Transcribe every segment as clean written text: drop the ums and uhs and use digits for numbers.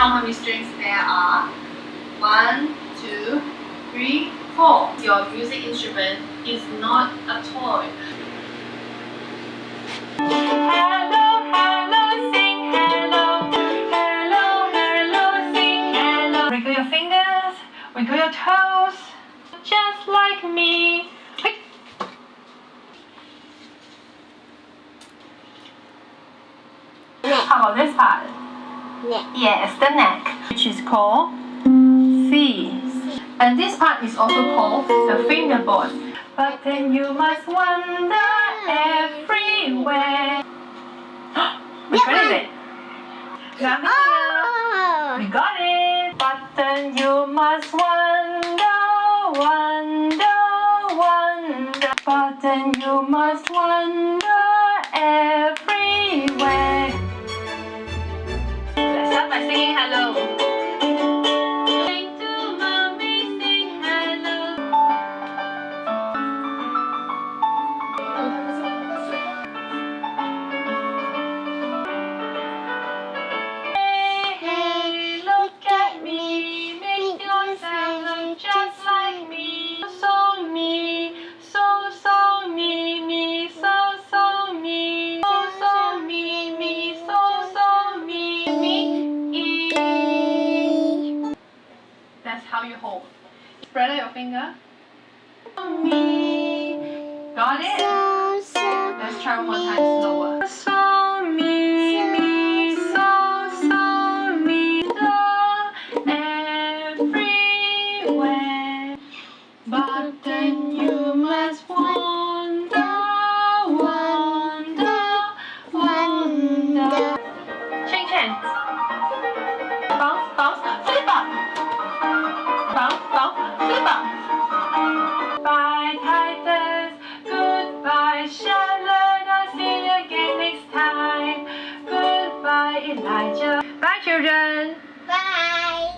count how many strings there are. 1, 2, 3, 4. Your music instrument is not a toy. Hello, hello, sing hello. Hello, hello, sing hello. Wiggle your fingers, wiggle your toes, just like me. How about this part? Neck. Yes, the neck, which is called C. And this part is also called the fingerboard. But then you must wander everywhere. Which one is it? Oh. We got it. But then you must wander, wander, wander. But then you must wander everywhere. Let's start by singing hello. Sing to mommy, sing hello. Hey, hey, look at me. Make yourself look just like me. So me, so me, me, so me. So me, me, so me, me. That's how you hold. Spread out your finger. Me. Got it? Let's try one more time slower. So me, so me, everywhere. But then you must wander, wander, wander. Shake hands. Bounce, bounce, flip up. Bounce, bounce, flip up. Bye, Titus. Goodbye, Charlotte. See you again next time. Goodbye, Elijah. Bye, children. Bye.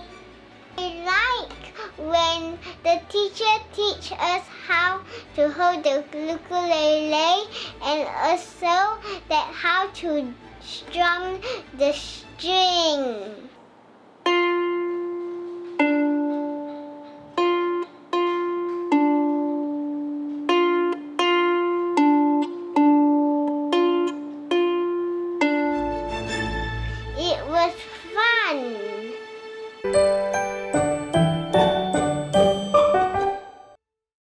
I like when the teacher teach us how to hold the ukulele and also that how to strum the string.